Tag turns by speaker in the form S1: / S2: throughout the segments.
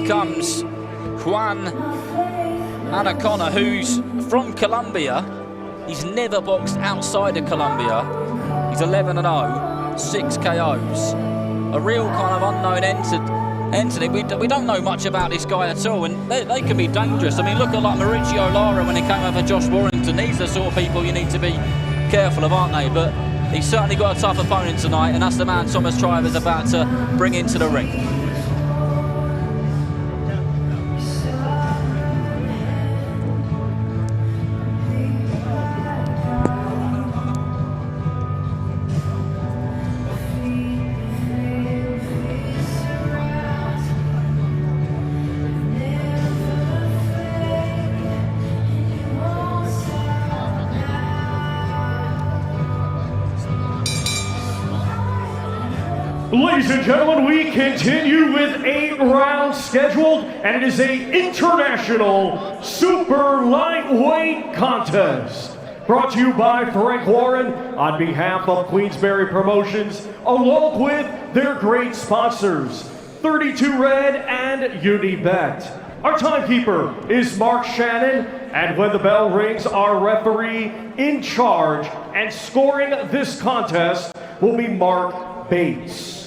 S1: comes Juan Anacona, who's from Colombia. He's never boxed outside of Colombia. He's 11-0, 6 KOs. A real kind of unknown entity. We don't know much about this guy at all, and they can be dangerous. I mean, look at like Mauricio Lara when he came over Josh Warrington. These are the sort of people you need to be careful of, aren't they? But he's certainly got a tough opponent tonight, and that's the man Thomas Tribe is about to bring into the ring.
S2: Ladies and gentlemen, we continue with 8 rounds scheduled, and it is an international super lightweight contest. Brought to you by Frank Warren on behalf of Queensberry Promotions, along with their great sponsors, 32 Red and Unibet. Our timekeeper is Mark Shannon, and when the bell rings, our referee in charge and scoring this contest will be Mark Bates.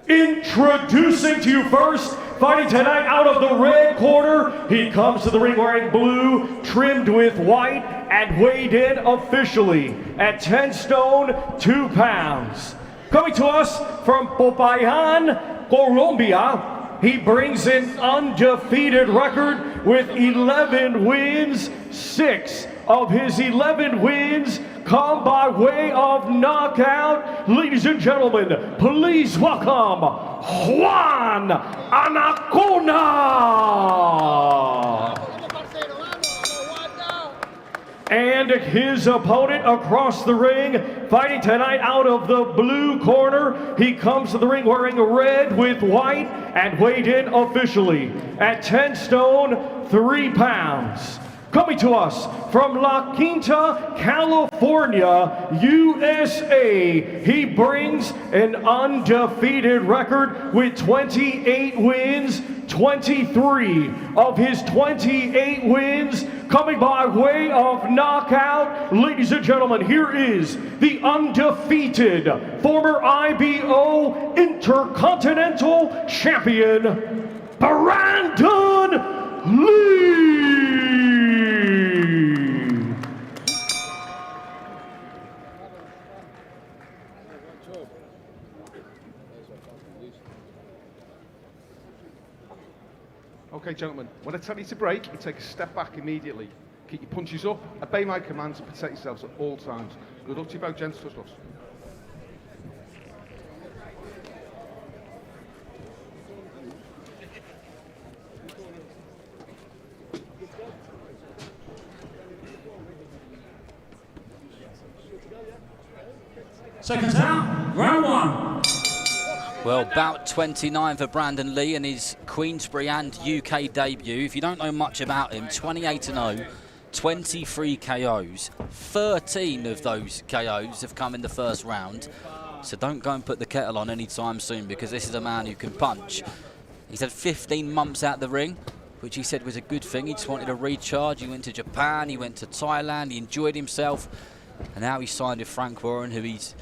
S2: Introducing to you first, fighting tonight out of the red corner, he comes to the ring wearing blue, trimmed with white, and weighed in officially at 10 stone, 2 pounds. Coming to us from Popayan, Colombia, he brings an undefeated record with 11 wins. 6 of his 11 wins come by way of knockout. Ladies and gentlemen, please welcome Juan Anacona. And his opponent across the ring, fighting tonight out of the blue corner. He comes to the ring wearing red with white and weighed in officially at 10 stone, 3 pounds. Coming to us from La Quinta, California, USA, he brings an undefeated record with 28 wins, 23 of his 28 wins coming by way of knockout. Ladies and gentlemen, here is the undefeated former IBO Intercontinental Champion, Brandun Lee.
S3: Okay, gentlemen, when I tell you to break, you take a step back immediately. Keep your punches up, obey my commands, and protect yourselves at all times. Good luck to you both, gents. Touch gloves.
S4: Seconds out, round 1.
S1: Well, bout 29 for Brandun Lee in his Queensberry and UK debut. If you don't know much about him, 28-0, 23 KOs. 13 of those KOs have come in the first round. So don't go and put the kettle on anytime soon, because this is a man who can punch. He's had 15 months out the ring, which he said was a good thing. He just wanted a recharge. He went to Japan, he went to Thailand, he enjoyed himself. And now he's signed with Frank Warren, who he's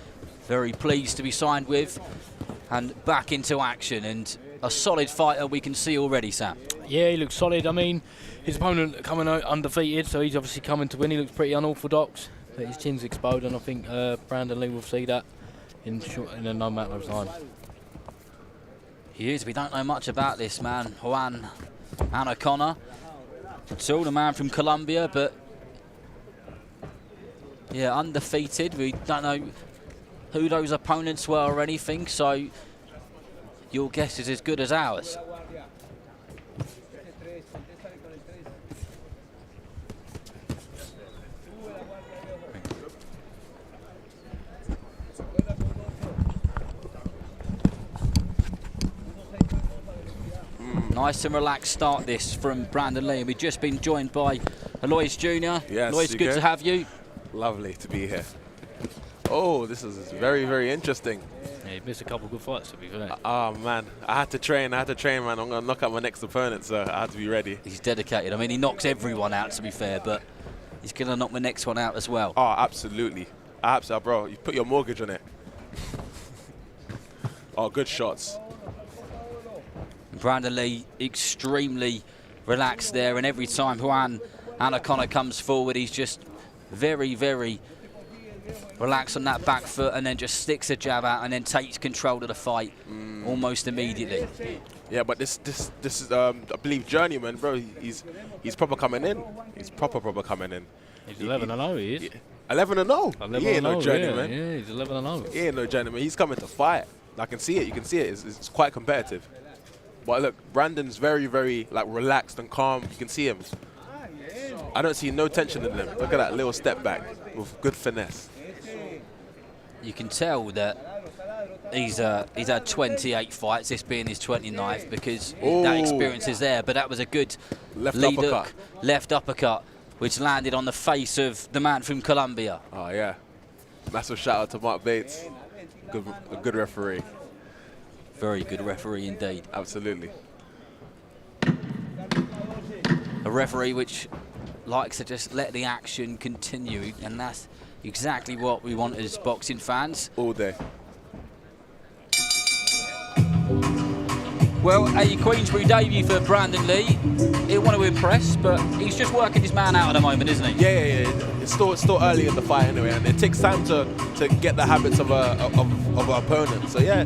S1: very pleased to be signed with. And back into action, and a solid fighter we can see already, Sam.
S5: Yeah, he looks solid. I mean, his opponent coming out undefeated, so he's obviously coming to win. He looks pretty unorthodox, but his chin's exposed, and I think Brandun Lee will see that in a no matter of time.
S1: He is. We don't know much about this man, Juan Anacona. It's all the man from Colombia, but yeah, undefeated. We don't know who those opponents were or anything, so your guess is as good as ours. Nice and relaxed start this from Brandun Lee. We've just been joined by Alois Jr.
S6: Yes,
S1: Alois, good to have you.
S6: Lovely to be here. Oh, this is very, very interesting.
S5: Yeah, he missed a couple of good fights, to be fair.
S6: Oh, man. I had to train, man. I'm going to knock out my next opponent, so I had to be ready.
S1: He's dedicated. I mean, he knocks everyone out, to be fair, but he's going to knock the next one out as well.
S6: Oh, absolutely. Absolutely, bro. You put your mortgage on it. Oh, good shots.
S1: Brandun Lee extremely relaxed there, and every time Juan Anacona comes forward, he's just very, very relaxed on that back foot, and then just sticks a jab out and then takes control of the fight almost immediately.
S6: Yeah, but this is I believe Journeyman, bro. He's proper coming in. He's proper coming in.
S5: He's 11-0, he is.
S6: 11-0. He ain't no Journeyman.
S5: Yeah, he's 11-0.
S6: He ain't no Journeyman. He's coming to fight. I can see it. You can see it. It's quite competitive. But look, Brandon's very, very like relaxed and calm. You can see him. I don't see no tension in him. Look at that little step back with good finesse.
S1: You can tell that he's had 28 fights, this being his 29th, because that experience is there. But that was a good
S6: left
S1: uppercut, which landed on the face of the man from Colombia.
S6: Oh, yeah. Massive shout out to Mark Bates. A good referee.
S1: Very good referee indeed.
S6: Absolutely.
S1: A referee which likes to just let the action continue, and that's exactly what we want as boxing fans.
S6: All day.
S1: Well, a Queensberry debut for Brandun Lee. He'll want to impress, but he's just working his man out at the moment, isn't he?
S6: Yeah. It's still early in the fight anyway, and it takes time to get the habits of an opponent. So yeah,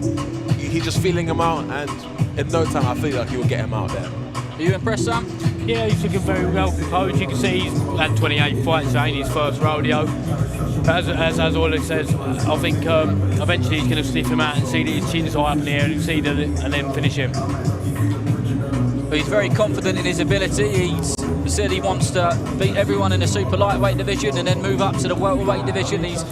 S6: he's just feeling him out, and in no time I feel like he will get him out there.
S1: Are you impressed, Sam?
S5: Yeah, he's looking very well composed. You can see he's had 28 fights, so ain't his first rodeo. As Ollie says, I think eventually he's going to sniff him out and see that his chin's high up in the air and then finish him.
S1: But he's very confident in his ability. He's said he wants to beat everyone in the super lightweight division and then move up to the welterweight division. He's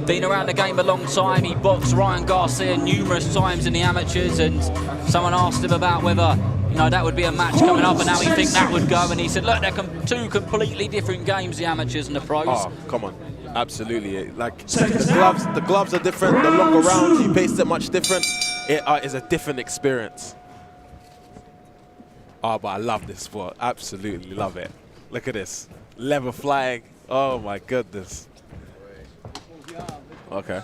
S1: been around the game a long time. He boxed Ryan Garcia numerous times in the amateurs, and someone asked him about whether that would be a match coming up and how he think that would go, and he said, look, they're two completely different games, the amateurs and the pros.
S6: Oh, come on. Absolutely. Like, the gloves are different, the longer rounds, you pace it much different. It is a different experience. Oh, but I love this sport. Absolutely love it. Look at this. Lever flying. Oh, my goodness. Okay.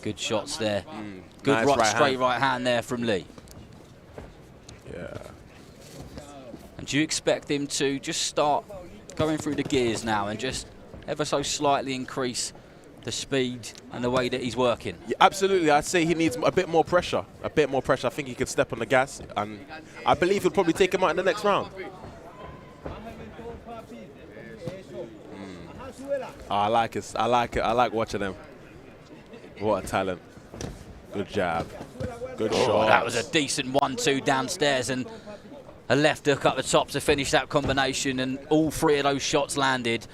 S1: Good shots there. Good
S6: Nice
S1: straight right hand there from Lee.
S6: Yeah.
S1: And do you expect him to just start going through the gears now and just ever so slightly increase the speed and the way that he's working?
S6: Yeah, absolutely. I'd say he needs a bit more pressure. I think he could step on the gas, and I believe he'll probably take him out in the next round. Oh, I like it. I like watching him. What a talent. Good jab. Good shot.
S1: That was a decent 1-2 downstairs, and a left hook up the top to finish that combination, and all three of those shots landed.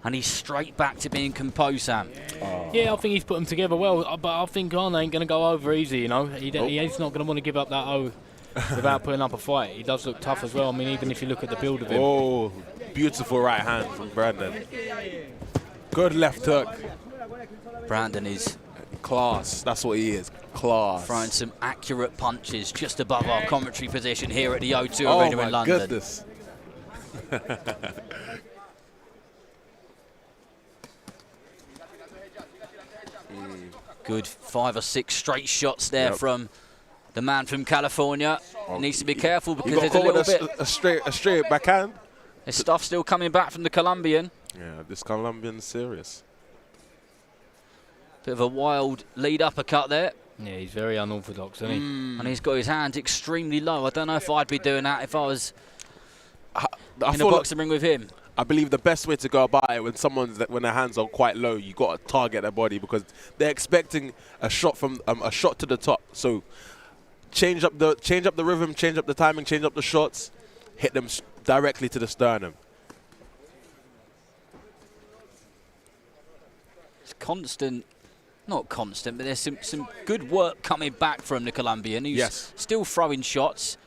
S1: And he's straight back to being composed, Sam.
S5: Oh. Yeah, I think he's put them together well, but I think Arne ain't going to go over easy, He's not going to want to give up that O without putting up a fight. He does look tough as well. I mean, even if you look at the build of him.
S6: Oh, beautiful right hand from Brandon. Good left hook.
S1: Brandon is
S6: class. That's what he is. Class.
S1: Throwing some accurate punches just above our commentary position here at the O2 Arena in London.
S6: Oh, my goodness.
S1: Good 5 or 6 straight shots there from the man from California. Needs to be careful because there's a little bit.
S6: A straight backhand.
S1: There's stuff still coming back from the Colombian.
S6: Yeah, this Colombian's serious.
S1: Bit of a wild lead uppercut there.
S5: Yeah, he's very unorthodox, isn't he?
S1: And he's got his hands extremely low. I don't know if I'd be doing that if I was in a boxing ring with him.
S6: I believe the best way to go about it when their hands are quite low, you got to target their body because they're expecting a shot from a shot to the top. So change up the rhythm, change up the timing, change up the shots, hit them directly to the sternum.
S1: It's constant, not constant, but there's some good work coming back from the Colombian. He's still throwing shots.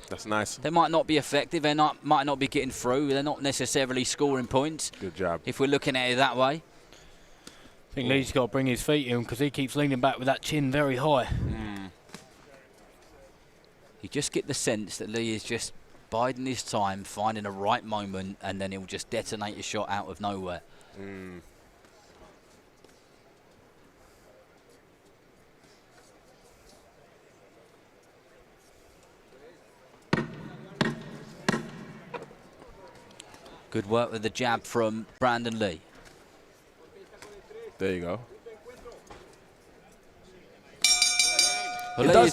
S6: That's nice.
S1: They might not be effective. They might not be getting through. They're not necessarily scoring points.
S6: Good job.
S1: If we're looking at it that way.
S5: think Lee's got to bring his feet in because he keeps leaning back with that chin very high.
S1: You just get the sense that Lee is just biding his time, finding a right moment, and then he'll just detonate a shot out of nowhere. Good work with the jab from Brandun Lee.
S6: There you go.
S1: Well,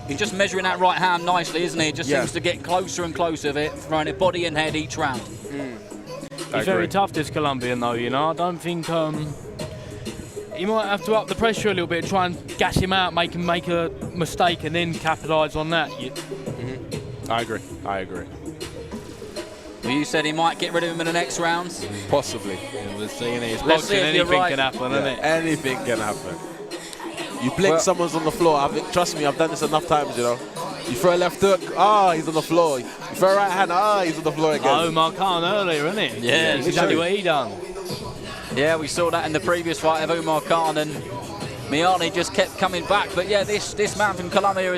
S1: he's just measuring that right hand nicely, isn't he? It just seems to get closer and closer with it, throwing it body and head each round.
S5: He's very tough, this Colombian, though, you know. I don't think he might have to up the pressure a little bit, try and gas him out, make him make a mistake, and then capitalise on that.
S6: I agree. I agree.
S1: Well, you said he might get rid of him in the next round.
S6: Possibly.
S5: Yeah, we're seeing it. It's
S1: Let's see
S5: boxing,
S1: if you're
S5: anything
S1: right.
S5: can happen, isn't it?
S6: Anything can happen. You blink, someone's on the floor. Trust me, I've done this enough times, you know. You throw a left hook, he's on the floor. You throw a right hand, he's on the floor again.
S5: Omar Khan earlier, isn't it?
S1: Yeah,
S5: That's exactly what he done.
S1: Yeah, we saw that in the previous fight of Omar Khan, and Miani just kept coming back. But yeah, this man from Colombia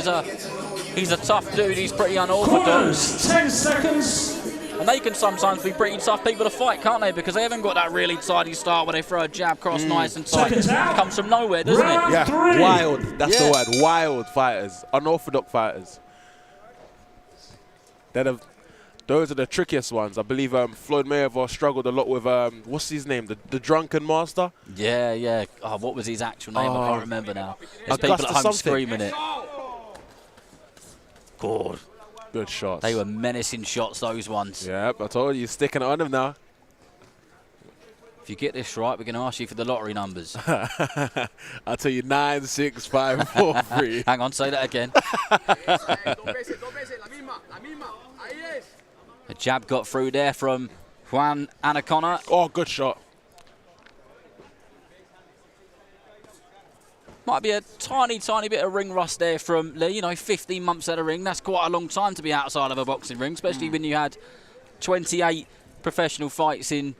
S1: he's a tough dude. He's pretty unorthodox.
S4: Corners, 10 seconds.
S1: And they can sometimes be pretty tough people to fight, can't they? Because they haven't got that really tidy start where they throw a jab cross nice and tight. It comes from nowhere, doesn't it?
S6: Yeah, wild. That's the word. Wild fighters. Unorthodox fighters. Those are the trickiest ones. I believe Floyd Mayweather struggled a lot with, what's his name? The Drunken Master?
S1: Yeah. Oh, what was his actual name? I can't remember now. There's people
S6: Augusta
S1: at home
S6: something.
S1: screaming it. God.
S6: Good shots.
S1: They were menacing shots, those ones.
S6: Yep, I told you, sticking it on him now.
S1: If you get this right, we're going to ask you for the lottery numbers.
S6: I'll tell you 9, 6, 5, 4, 3.
S1: Hang on, say that again. A jab got through there from Juan Anacona.
S6: Oh, good shot.
S1: Might be a tiny bit of ring rust there from Lee. You know, 15 months out of ring. That's quite a long time to be outside of a boxing ring, especially when you had 28 professional fights in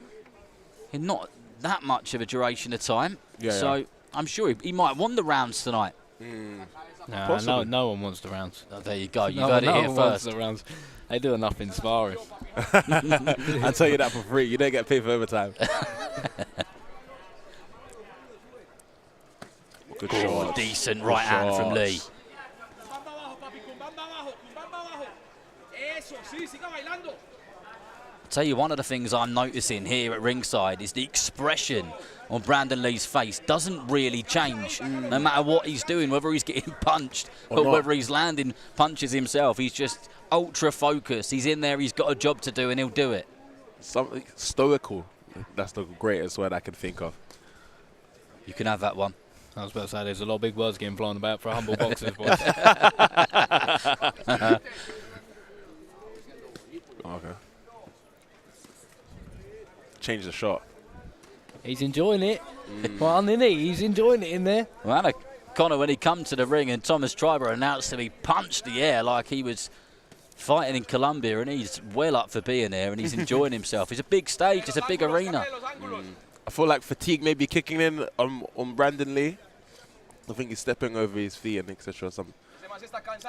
S1: not that much of a duration of time. So I'm sure he might want the rounds tonight.
S5: No one wants the rounds.
S1: Oh, there you go. You've heard it here first.
S5: The rounds. They do enough in sparring.
S6: I'll tell you that for free. You don't get paid for overtime. Good shot.
S1: Decent right hand from Lee. I'll tell you, one of the things I'm noticing here at ringside is the expression on Brandun Lee's face doesn't really change. No matter what he's doing, whether he's getting punched or whether he's landing punches himself, he's just ultra focused. He's in there, he's got a job to do, and he'll do it.
S6: Something stoical. That's the greatest word I can think of.
S1: You can have that one.
S5: I was about to say, there's a lot of big words getting flown about for a humble boxer.
S6: Okay. Change the shot.
S5: He's enjoying it. Well, isn't he? He's enjoying it in there.
S1: Well, Anacona, when he come to the ring and Thomas Triber announced that he punched the air like he was fighting in Colombia, and he's well up for being there, and he's enjoying himself. It's a big stage. It's a big arena.
S6: I feel like fatigue may be kicking in on Brandun Lee. I think he's stepping over his feet and etc.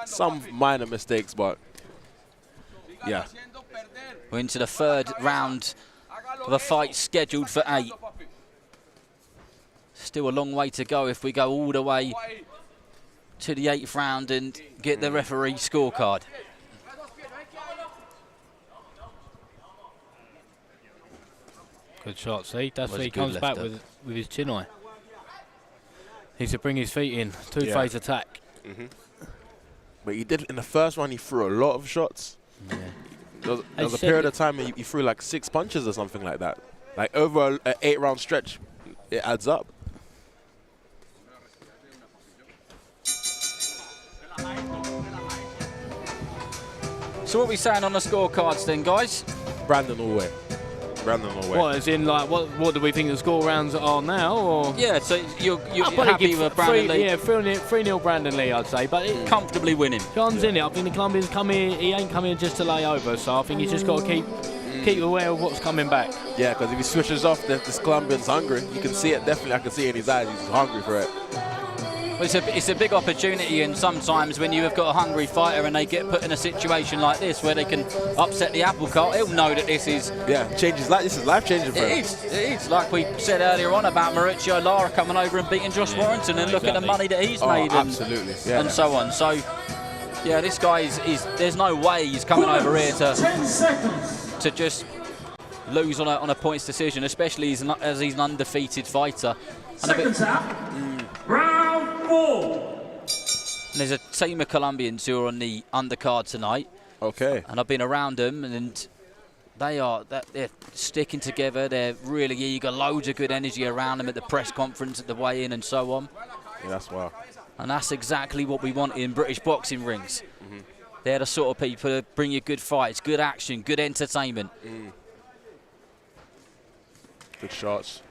S6: Some minor mistakes, but yeah.
S1: We're into the third round of a fight scheduled for 8. Still a long way to go if we go all the way to the 8th round and get the referee scorecard.
S5: Good shot, see? That's where he comes back with his chin eye. Needs to bring his feet in. Two-phase attack.
S6: But he did, in the first round, he threw a lot of shots.
S1: Yeah.
S6: There was a period of time he threw like 6 punches or something like that. Like over an 8-round stretch, it adds up.
S1: So what are we saying on the scorecards then, guys?
S6: Brandun all the way. Brandun all the way.
S5: What, as in, like, what do we think the score rounds are now? Or?
S1: Yeah, so you're
S5: probably
S1: happy
S5: give
S1: with Brandun Lee?
S5: Yeah, 3-0 Brandun Lee, I'd say. But
S1: Comfortably winning.
S5: John's in it. I think the Colombian's come here. He ain't come here just to lay over. So I think he's just got to keep aware of what's coming back.
S6: Yeah, because if he switches off, this Colombian's hungry. You can see it, definitely. I can see it in his eyes. He's hungry for it.
S1: Well, it's a big opportunity, and sometimes when you have got a hungry fighter and they get put in a situation like this where they can upset the apple cart, he'll know that this is...
S6: Yeah, changes life. This is life-changing for him.
S1: It is. Like we said earlier on about Mauricio Lara coming over and beating Josh Warrington, and look at the money that he's made.
S6: Absolutely.
S1: And so on. So, yeah, this guy is there's no way he's coming over here to just lose on a points decision, especially as he's an undefeated fighter.
S4: Round 4.
S1: And there's a team of Colombians who are on the undercard tonight.
S6: Okay.
S1: And I've been around them, and they're sticking together. They're really eager. Loads of good energy around them at the press conference, at the weigh-in, and so on.
S6: Yeah, that's wild.
S1: And that's exactly what we want in British boxing rings. They're the sort of people that bring you good fights, good action, good entertainment.
S6: Good shots.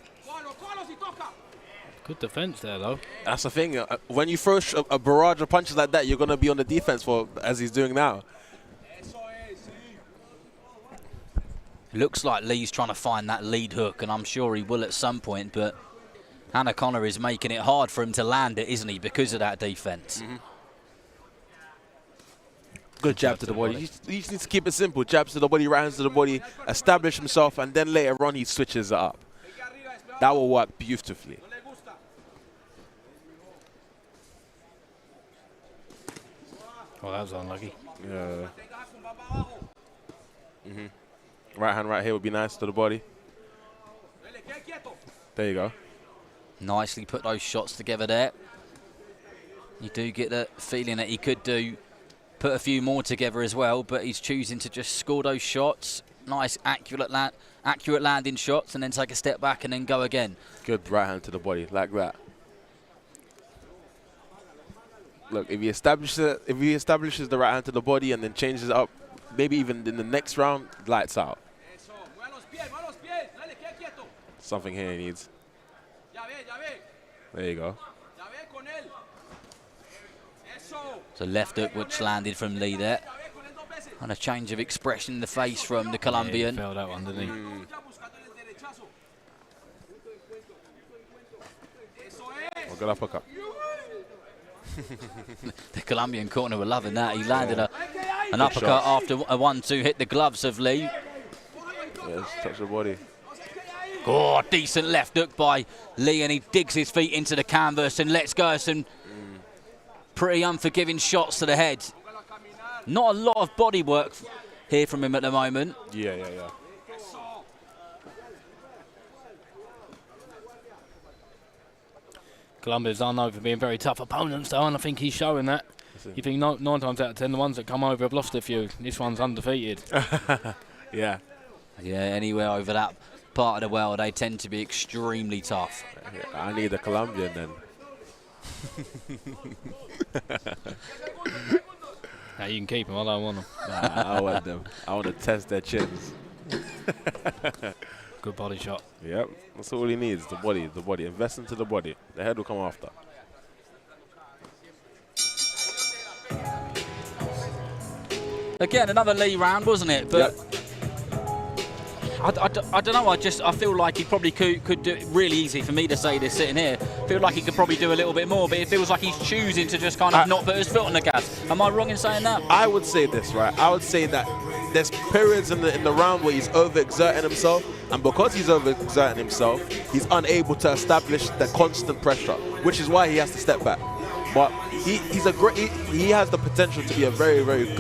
S5: Good defence there, though.
S6: That's the thing. When you throw a barrage of punches like that, you're going to be on the defense as he's doing now.
S1: Looks like Lee's trying to find that lead hook, and I'm sure he will at some point, but Anacona is making it hard for him to land it, isn't he, because of that defence.
S6: Good jab to the body. He just needs to keep it simple. Jabs to the body, right hands to the body, establish himself, and then later on he switches it up. That will work beautifully.
S5: Well, that was unlucky.
S6: Yeah. Right hand right here would be nice to the body. There you go.
S1: Nicely put those shots together there. You do get the feeling that he could put a few more together as well, but he's choosing to just score those shots. Nice, accurate landing shots, and then take a step back and then go again.
S6: Good right hand to the body, like that. Look, if he establishes the right hand to the body and then changes it up, maybe even in the next round, lights out. Something here he needs. There you go.
S1: So left hook which landed from Lee there. And a change of expression in the face from the Colombian.
S5: Yeah, he felt that one, didn't he?
S6: Oh, good uppercut.
S1: The Colombian corner were loving that. He landed an uppercut after a 1-2 hit the gloves of Lee.
S6: Yeah, just touch the body.
S1: Oh, decent left hook by Lee, and he digs his feet into the canvas and lets go some pretty unforgiving shots to the head. Not a lot of body work here from him at the moment.
S6: Yeah.
S5: Colombia's are known for being very tough opponents, though, and I think he's showing that. You think 9 times out of 10, the ones that come over have lost a few. This one's undefeated.
S6: Yeah.
S1: Yeah, anywhere over that part of the world, they tend to be extremely tough.
S6: I need a Colombian then.
S5: Now you can keep them. I don't want them.
S6: Nah, I want them. I want to test their chins.
S5: Good body shot.
S6: Yep, that's all he needs. The body. Invest into the body. The head will come after.
S1: Again, another Lee round, wasn't it? But
S6: yep.
S1: I don't know. I feel like he probably could do it. Really easy for me to say this sitting here. Feel like he could probably do a little bit more, but it feels like he's choosing to just kind of not put his foot on the gas. Am I wrong in saying that?
S6: I would say this, right? I would say that there's periods in the round where he's overexerting himself, and because he's overexerting himself, he's unable to establish the constant pressure, which is why he has to step back. But he has the potential to be a very, very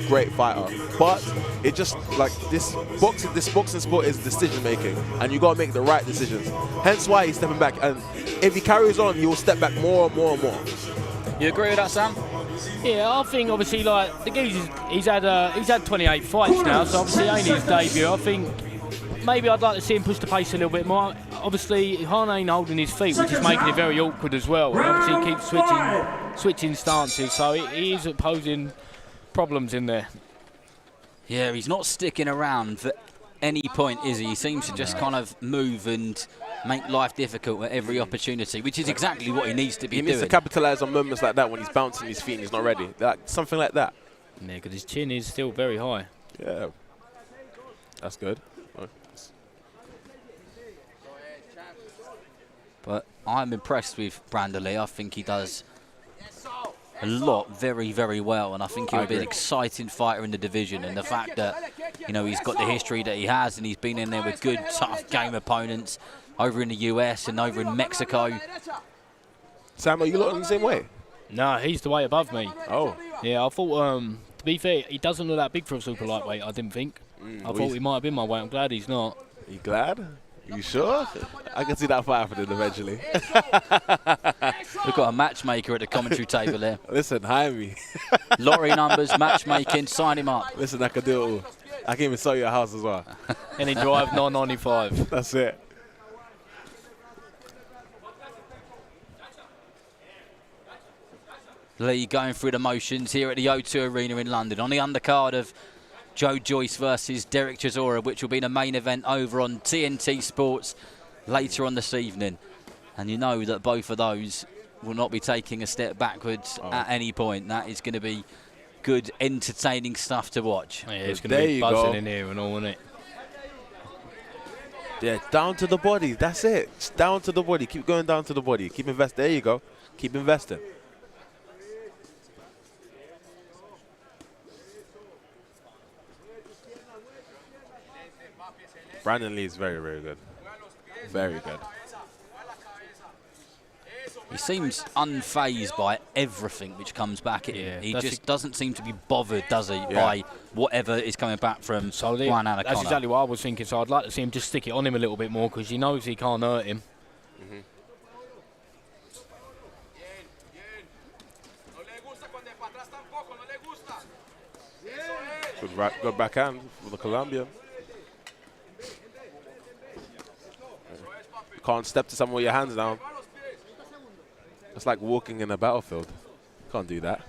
S6: great fighter. But it just like this boxing sport is decision making, and you gotta make the right decisions. Hence why he's stepping back, and if he carries on, he will step back more and more and more.
S1: You agree with that, Sam?
S5: Yeah, I think obviously like the geezer, he's had 28 fights now, so obviously it ain't his debut. I think maybe I'd like to see him push the pace a little bit more. Obviously, Juan ain't holding his feet, which is making it very awkward as well. And obviously, he keeps switching stances, so he is posing problems in there.
S1: Yeah, he's not sticking around for any point, is he? He seems to just kind of move and make life difficult at every opportunity, which is exactly what he needs to be doing.
S6: He needs to capitalise on moments like that when he's bouncing his feet and he's not ready. Like, something like that.
S5: Yeah, because his chin is still very high.
S6: Yeah. That's good.
S1: But I'm impressed with Brandun Lee. I think he does a lot very, very well, and I think he'll be an exciting fighter in the division. And the fact that, you know, he's got the history that he has, and he's been in there with good, tough game opponents over in the US and over in Mexico.
S6: Sam, are you looking the same way?
S5: No, he's the way above me.
S6: Oh.
S5: Yeah, I thought, to be fair, he doesn't look that big for a super lightweight, I didn't think. I thought he might have been my weight. I'm glad he's not.
S6: You glad? You sure? I can see that fight happening eventually.
S1: We've got a matchmaker at the commentary table there.
S6: Listen, hire me.
S1: Lottery numbers, matchmaking, sign him up.
S6: Listen, I can do it all. I can even sell you a house as well.
S5: Any drive, 995.
S6: That's it.
S1: Lee going through the motions here at the O2 Arena in London on the undercard of Joe Joyce versus Derek Chisora, which will be the main event over on TNT Sports later on this evening. And you know that both of those will not be taking a step backwards at any point. That is going to be good, entertaining stuff to watch.
S5: Yeah, it's going to be buzzing in here and all, isn't it?
S6: Yeah, down to the body. That's it. It's down to the body. Keep going down to the body. Keep investing. There you go. Keep investing. Brandun Lee is very, very good. Very good.
S1: He seems unfazed by everything which comes back at him. He just doesn't seem to be bothered, does he, by whatever is coming back from Juan Anacona.
S5: That's exactly what I was thinking, so I'd like to see him just stick it on him a little bit more, because he knows he can't hurt him.
S6: Good backhand for the Colombian. You can't step to someone with your hands down. It's like walking in a battlefield. Can't do that.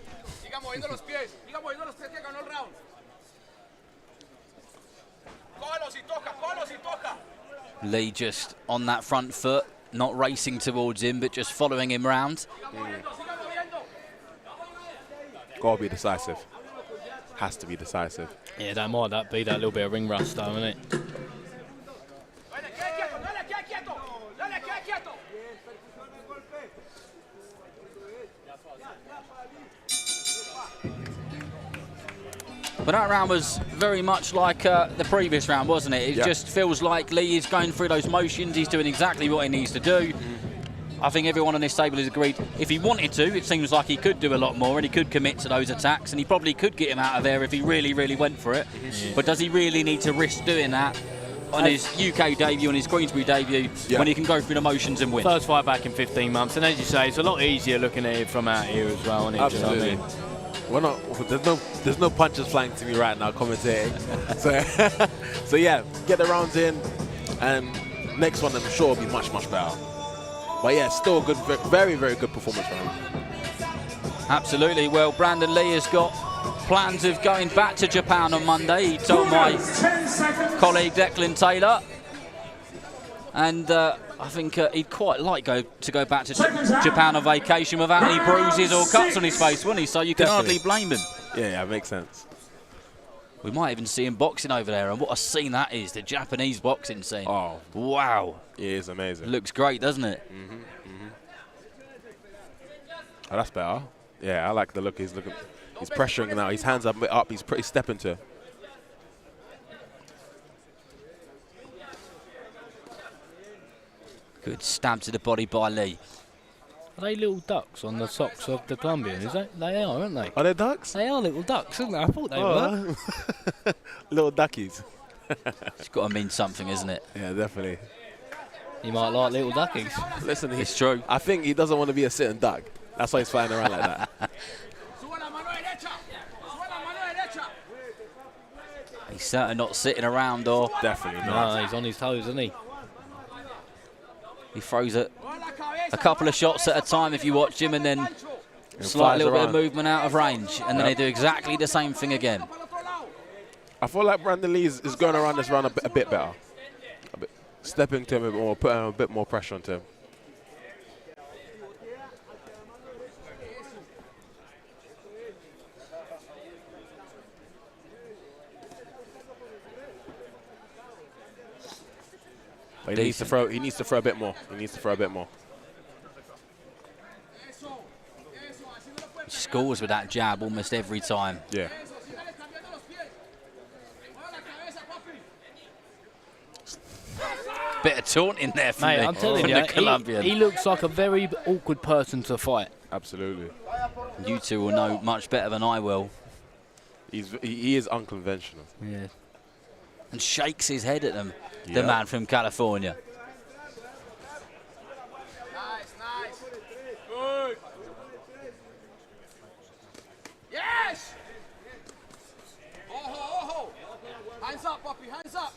S1: Lee just on that front foot, not racing towards him, but just following him round.
S6: Gotta be decisive. Has to be decisive.
S5: Yeah, that might be that little bit of ring rust, though, isn't it?
S1: But that round was very much like the previous round, wasn't it? It just feels like Lee is going through those motions. He's doing exactly what he needs to do. I think everyone on this table has agreed. If he wanted to, it seems like he could do a lot more and he could commit to those attacks, and he probably could get him out of there if he really, really went for it. But does he really need to risk doing that on his UK debut, on his Queensberry debut, when he can go through the motions and win?
S5: First fight back in 15 months, and as you say, it's a lot easier looking at it from out here as well, isn't it?
S6: Absolutely.
S5: You know what I mean?
S6: We're not. There's no punches flying to me right now commentating. so yeah, get the rounds in, and next one I'm sure will be much, much better. But yeah, still a good, very, very good performance from him.
S1: Absolutely. Well, Brandun Lee has got plans of going back to Japan on Monday. He told my colleague Declan Taylor, and I think he'd quite like to go back to Japan on vacation without any bruises or cuts on his face, wouldn't he? So you can hardly blame him.
S6: Yeah, makes sense.
S1: We might even see him boxing over there, and what a scene that is, the Japanese boxing scene.
S6: Oh,
S1: wow.
S6: It is amazing.
S1: It looks great, doesn't it?
S6: Oh, that's better. Yeah, I like the look he's looking. He's pressuring now. His hands are up. He's pretty stepping to.
S1: Good stab to the body by Lee.
S5: Are they little ducks on the socks of the Colombian? Is that they are, aren't they?
S6: Are they ducks?
S5: They are little ducks, aren't they? I thought they were.
S6: Little duckies.
S1: It's got to mean something, isn't it?
S6: Yeah, definitely.
S5: You might like little duckies.
S6: Listen,
S1: it's true.
S6: I think he doesn't want to be a sitting duck. That's why he's flying around like that.
S1: He's certainly not sitting around, or
S6: definitely not.
S5: No, he's on his toes, isn't he?
S1: He throws a couple of shots at a time if you watch him, and then slight little bit of movement out of range, and then they do exactly the same thing again.
S6: I feel like Brandun Lee is going around this round a bit better. Stepping to him a bit more, putting a bit more pressure onto him. But he needs to throw. He needs to throw a bit more. He needs to throw a bit more.
S1: He scores with that jab almost every time.
S6: Yeah.
S1: Bit of taunting there for
S5: Mate,
S1: me,
S5: I'm telling
S1: from
S5: you,
S1: the Colombian.
S5: he looks like a very awkward person to fight.
S6: Absolutely.
S1: You two will know much better than I will.
S6: He is unconventional.
S1: Yeah. And shakes his head at them, the
S6: Yeah.
S1: man from California.
S7: Nice. Good. Yes! Ojo. Hands up, papi, hands up.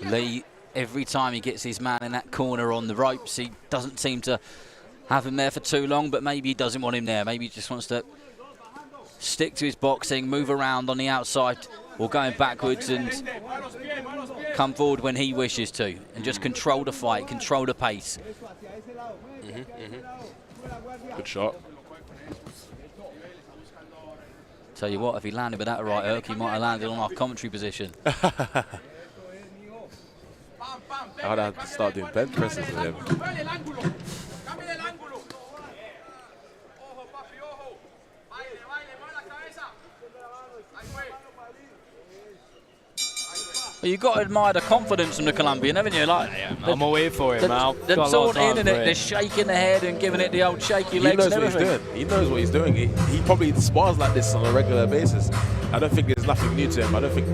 S1: Lee, every time he gets his man in that corner on the ropes, he doesn't seem to have him there for too long, but maybe he doesn't want him there. Maybe he just wants to stick to his boxing, move around on the outside or going backwards and come forward when he wishes to and just control the fight, control the pace.
S6: Good shot.
S1: Tell you what, if he landed with that right hook, he might have landed on our commentary position.
S6: I'd have to start doing bench presses with him.
S1: Well, you've got to admire the confidence from the Colombian, haven't you? Like,
S5: I'm all here for it, man.
S1: the taunting and the shaking the head and giving it the old shaky legs.
S6: He knows
S1: and
S6: what he's
S1: everything.
S6: doing. He knows what he's doing. He probably spars like this on a regular basis. I don't think there's nothing new to him. I don't think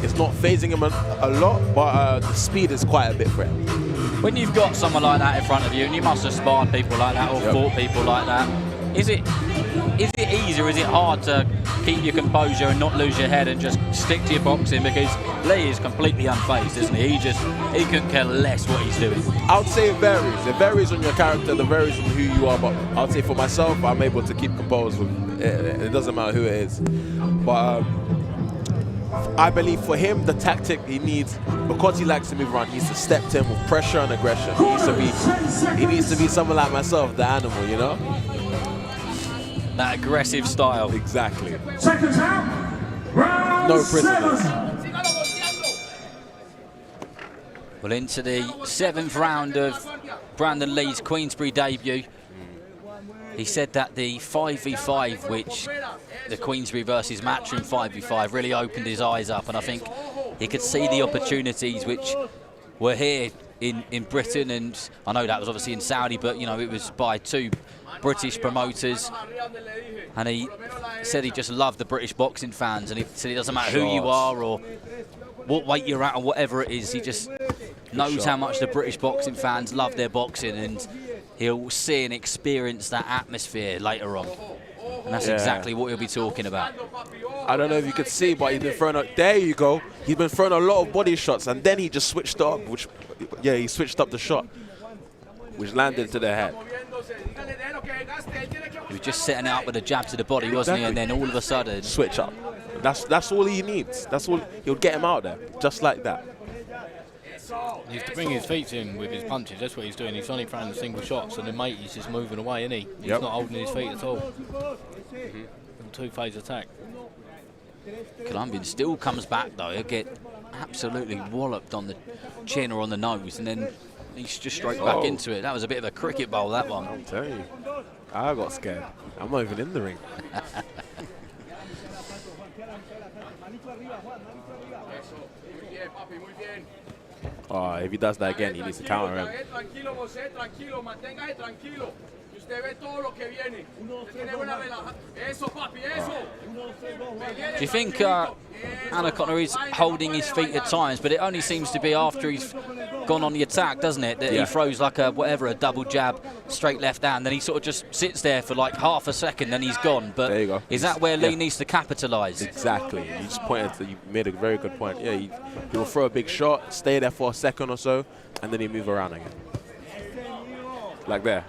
S6: it's not phasing him a lot, but the speed is quite a bit for him.
S1: When you've got someone like that in front of you, and you must have sparred people like that or fought people like that, is it easy or is it hard to keep your composure and not lose your head and just stick to your boxing? Because Lee is completely unfazed, isn't he? He couldn't care less what he's doing.
S6: I would say it varies. It varies on your character, it varies on who you are, but I would say for myself, I'm able to keep composed with it. It doesn't matter who it is. But I believe for him, the tactic he needs, because he likes to move around, he needs to step to him with pressure and aggression. He needs to be someone like myself, the animal, you know?
S1: That aggressive style.
S6: Exactly.
S4: Seconds out. Round
S6: No prisoners.
S4: 7.
S1: Well, into the 7th round of Brandun Lee's Queensberry debut. He said that the 5v5, which the Queensberry versus Matchroom 5v5 really opened his eyes up, and I think he could see the opportunities which were here in Britain, and I know that was obviously in Saudi, but you know, it was by 2 British promoters, and he said he just loved the British boxing fans, and he said it doesn't matter who you are or what weight you're at or whatever it is, he just knows how much the British boxing fans love their boxing, and he'll see and experience that atmosphere later on. And that's exactly what he'll be talking about.
S6: I don't know if you could see, but he's been throwing up. There you go. He's been throwing a lot of body shots, and then he just switched up. He switched up the shot, which landed to the head.
S1: He was just setting it up with a jab to the body, wasn't he? And then all of a sudden,
S6: switch up. That's all he needs. That's all. He'll get him out there, just like that.
S5: He has to bring his feet in with his punches. That's what he's doing. He's only throwing single shots, and the mate is just moving away, isn't he? He's not holding his feet at all. Two-phase attack.
S1: Colombian still comes back though. He'll get absolutely walloped on the chin or on the nose, and then he's just straight back into it. That was a bit of a cricket bowl, that one.
S6: I'm telling you, I got scared. I'm not even in the ring. Oh, if he does that again, he needs to counter him. Do
S1: you think Anacona is holding his feet at times, but it only seems to be after he's gone on the attack, doesn't it? That he throws like a double jab, straight left hand, then he sort of just sits there for like half a second, then he's gone. But
S6: there you go.
S1: Is that where Lee needs to capitalise?
S6: Exactly. You just pointed to, you made a very good point. Yeah, he will throw a big shot, stay there for a second or so, and then he move around again. Like there.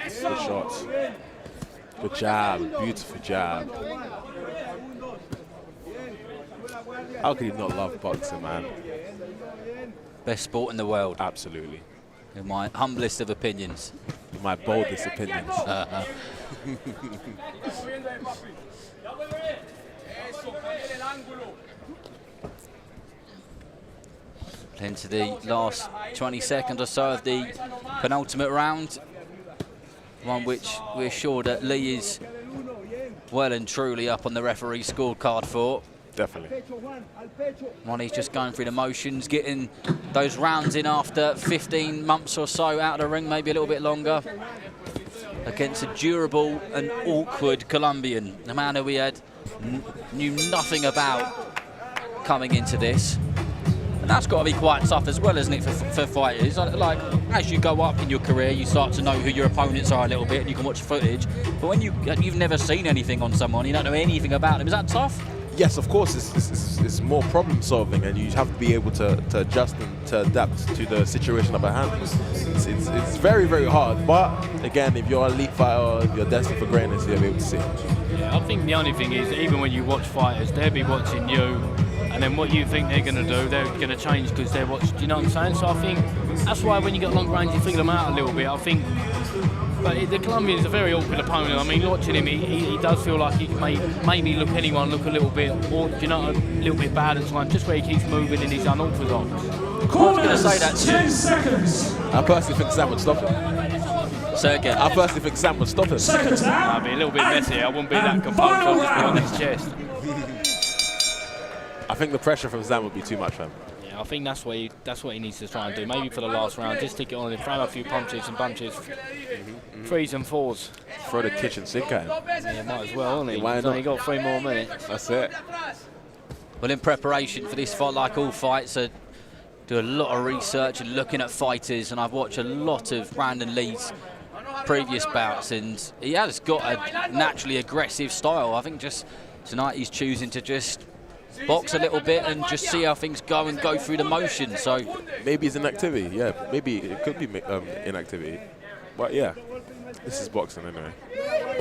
S6: Good shots. Good jab. Beautiful jab. How could he not love boxing, man?
S1: Best sport in the world.
S6: Absolutely.
S1: In my humblest of opinions.
S6: My boldest opinions.
S1: Into the last 20 seconds or so of the penultimate round. One which we're sure that Lee is well and truly up on the referee's scorecard for.
S6: Definitely.
S1: One he's just going through the motions, getting those rounds in after 15 months or so out of the ring, maybe a little bit longer, against a durable and awkward Colombian, a man who we knew nothing about coming into this. And that's got to be quite tough as well, isn't it, for fighters? Like, as you go up in your career, you start to know who your opponents are a little bit, and you can watch footage. But when you've never seen anything on someone, you don't know anything about them, is that tough?
S6: Yes, of course, it's more problem solving, and you have to be able to adjust and to adapt to the situation at hand. It's very, very hard, but again, if you're an elite fighter, you're destined for greatness, you'll be able to see it.
S5: Yeah, I think the only thing is, even when you watch fighters, they'll be watching you, and then what you think they're going to do, they're going to change because they're watching. Do you know what I'm saying? So I think that's why when you get long range, you figure them out a little bit. I think. But the Colombian's a very awkward opponent. I mean, watching him, he does feel like he can maybe look a little bit, or you know, a little bit bad at times, just where he keeps moving and he's unorthodox.
S1: I was going to say that
S4: 10 seconds.
S6: I personally think Sam would stop him.
S1: So again,
S6: I personally think Sam would stop him.
S4: Seconds out.
S5: I'd be a little bit messy. I wouldn't be that composed. I'd just be on his chest.
S6: I think the pressure from Sam would be too much for him.
S5: Yeah, I think that's what he needs to try and do. Maybe for the last round, just stick it on and throw a few punches and bunches, threes and fours.
S6: Throw the kitchen sink at him.
S5: Yeah, might as well, hasn't he?
S6: Why
S5: He's
S6: not?
S5: only got 3 more minutes.
S6: That's it.
S1: well, in preparation for this fight, like all fights, I do a lot of research and looking at fighters, and I've watched a lot of Brandun Lee's previous bouts, and he has got a naturally aggressive style. I think just tonight he's choosing to just box a little bit and just see how things go and go through the motions. So
S6: maybe it's inactivity. Yeah, maybe it could be inactivity. But yeah, this is boxing anyway.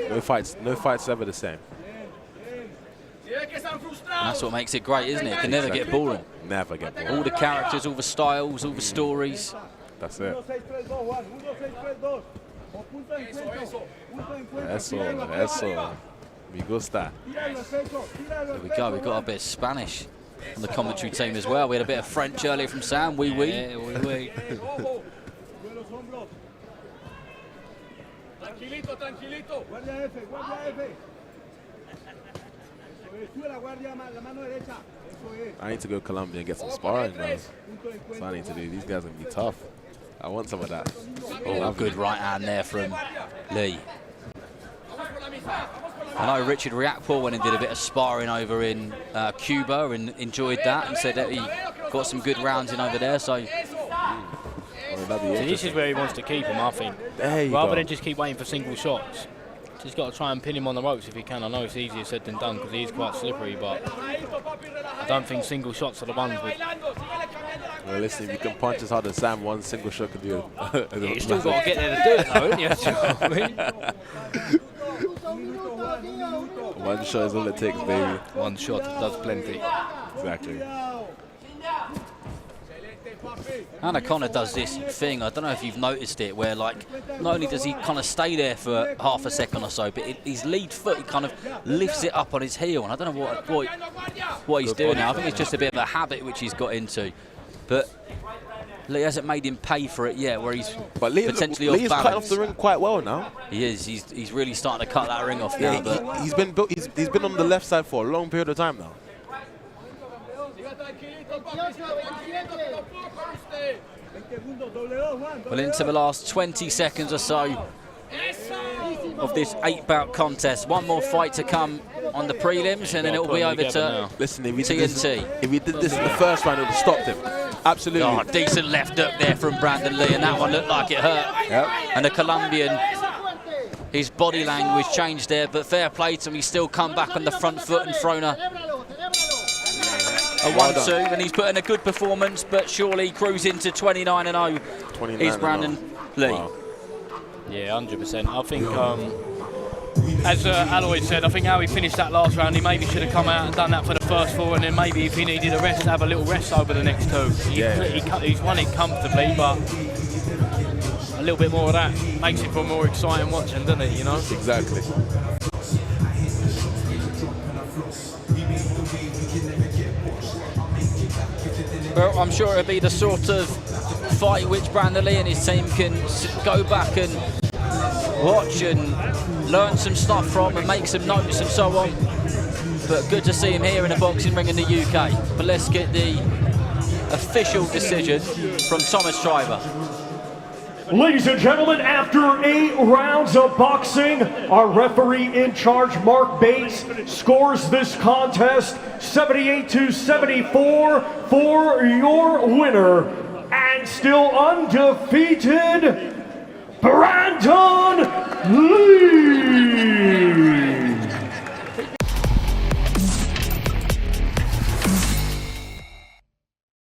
S6: No fights ever the same.
S1: and that's what makes it great, isn't it? It can never get boring.
S6: Never get bored.
S1: All the characters, all the styles, all the stories.
S6: That's it. Eso. Me gusta.
S1: There we go, we've got a bit of Spanish on the commentary team as well. We had a bit of French earlier from Sam, oui.
S5: Yeah, oui.
S7: Tranquilito.
S6: I need to go Colombia and get some sparring, bro. That's what I need to do. These guys are going to be tough. I want some of that.
S1: Oh, good right hand there from Lee. I know Richard Riakpo went and did a bit of sparring over in Cuba and enjoyed that, and said that he got some good rounds in over there. So
S5: this is where he wants to keep him, I think. Rather than just keep waiting for single shots. Just got to try and pin him on the ropes if he can. I know it's easier said than done because he is quite slippery, but I don't think single shots are the ones with.
S6: Well, listen, if you can punch as hard as Sam, one single shot could do it.
S5: You still got to get there to do it, though, haven't you?
S6: One shot is all it takes, baby.
S5: One shot does plenty.
S6: Exactly.
S1: Anacona does this thing, I don't know if you've noticed it, where like not only does he kind of stay there for half a second or so, but his lead foot, he kind of lifts it up on his heel, and I don't know what he's doing now. I think it's just a bit of a habit which he's got into, but Lee hasn't made him pay for it yet, where he's potentially
S6: Lee's
S1: off balance.
S6: cut off the ring quite well now.
S1: He is. He's really starting to cut that ring off now. But
S6: he's been on the left side for a long period of time now.
S1: Well, into the last 20 seconds or so of this 8-bout contest. One more fight to come on the prelims, and then it'll be over to
S6: Listen, if
S1: TNT.
S6: If he did this in the first round, it would have stopped him. Absolutely.
S1: Oh, decent left hook there from Brandun Lee, and that one looked like it hurt.
S6: Yep.
S1: And the Colombian, his body language changed there, but fair play to him. He's still come back on the front foot and thrown a 1-2, and he's put in a good performance, but surely cruising to 29-0 is Brandun Lee.
S6: Wow.
S5: Yeah, 100%. I think, as Aloy said, I think how he finished that last round, he maybe should have come out and done that for the first 4, and then maybe if he needed a rest, have a little rest over the next 2. He's won it comfortably, but little bit more of that makes it for more exciting watching, doesn't it? You know.
S6: Exactly.
S1: Well, I'm sure it'll be the sort of fight which Brandun Lee and his team can go back and watch and learn some stuff from and make some notes and so on. But good to see him here in a boxing ring in the UK. But let's get the official decision from Thomas Schreiber.
S2: Ladies and gentlemen, after 8 rounds of boxing, our referee in charge, Mark Bates, scores this contest 78-74 for your winner. And still undefeated, Brandun Lee.